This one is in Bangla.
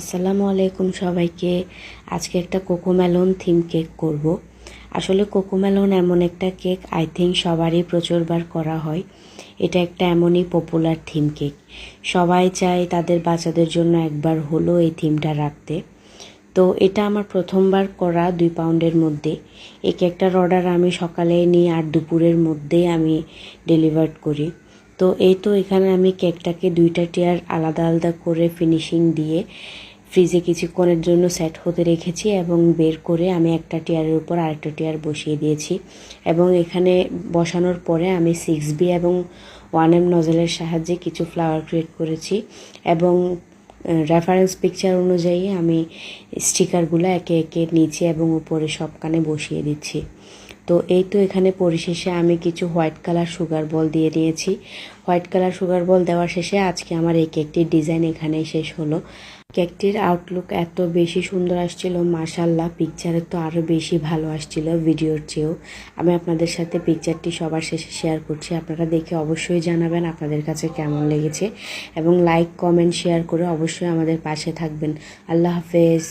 আসসালামু আলাইকুম সবাইকে। আজকে একটা কোকোমেলন থিম কেক করব। আসলে কোকোমেলন এমন একটা কেক আই থিঙ্ক সবারই প্রচুরবার করা হয়। এটা একটা এমনই পপুলার থিম কেক, সবাই চায় তাদের বাচ্চাদের জন্য একবার হলো এই থিমটা রাখতে। তো এটা আমার প্রথমবার করা 2 পাউন্ডের মধ্যে। এই কেকটার অর্ডার আমি সকালে নিই আর দুপুরের মধ্যেই আমি ডেলিভার করি। তো এই তো এখানে আমি কেকটাকে 2টা টিয়ার আলাদা আলাদা করে ফিনিশিং দিয়ে ফ্রিজে কিছুক্ষণের জন্য সেট হতে রেখেছি এবং বের করে আমি একটা টিয়ারের উপর আরেকটা টিয়ার বসিয়ে দিয়েছি। এবং এখানে বসানোর পরে আমি 6B এবং 1M নজলের সাহায্যে কিছু ফ্লাওয়ার ক্রিয়েট করেছি এবং রেফারেন্স পিকচার অনুযায়ী আমি স্টিকারগুলো একে একে নিচে এবং উপরে সবখানে বসিয়ে দিচ্ছি। তো এই তো এখানে পরিশেষে আমি কিছু হোয়াইট কালার সুগার বল দিয়ে দিয়েছি। হোয়াইট কালার সুগার বল দেওয়ার শেষে আজকে আমার এই কেকটির ডিজাইন এখানেই শেষ হলো। কেকটির আউটলুক এত বেশি সুন্দর আসছিল, মাশাল্লাহ। পিকচারে তো আরও বেশি ভালো আসছিল ভিডিওর চেয়েও। আমি আপনাদের সাথে পিকচারটি সবার শেষে শেয়ার করছি, আপনারা দেখে অবশ্যই জানাবেন আপনাদের কাছে কেমন লেগেছে এবং লাইক কমেন্ট শেয়ার করে অবশ্যই আমাদের পাশে থাকবেন। আল্লাহ হাফেজ।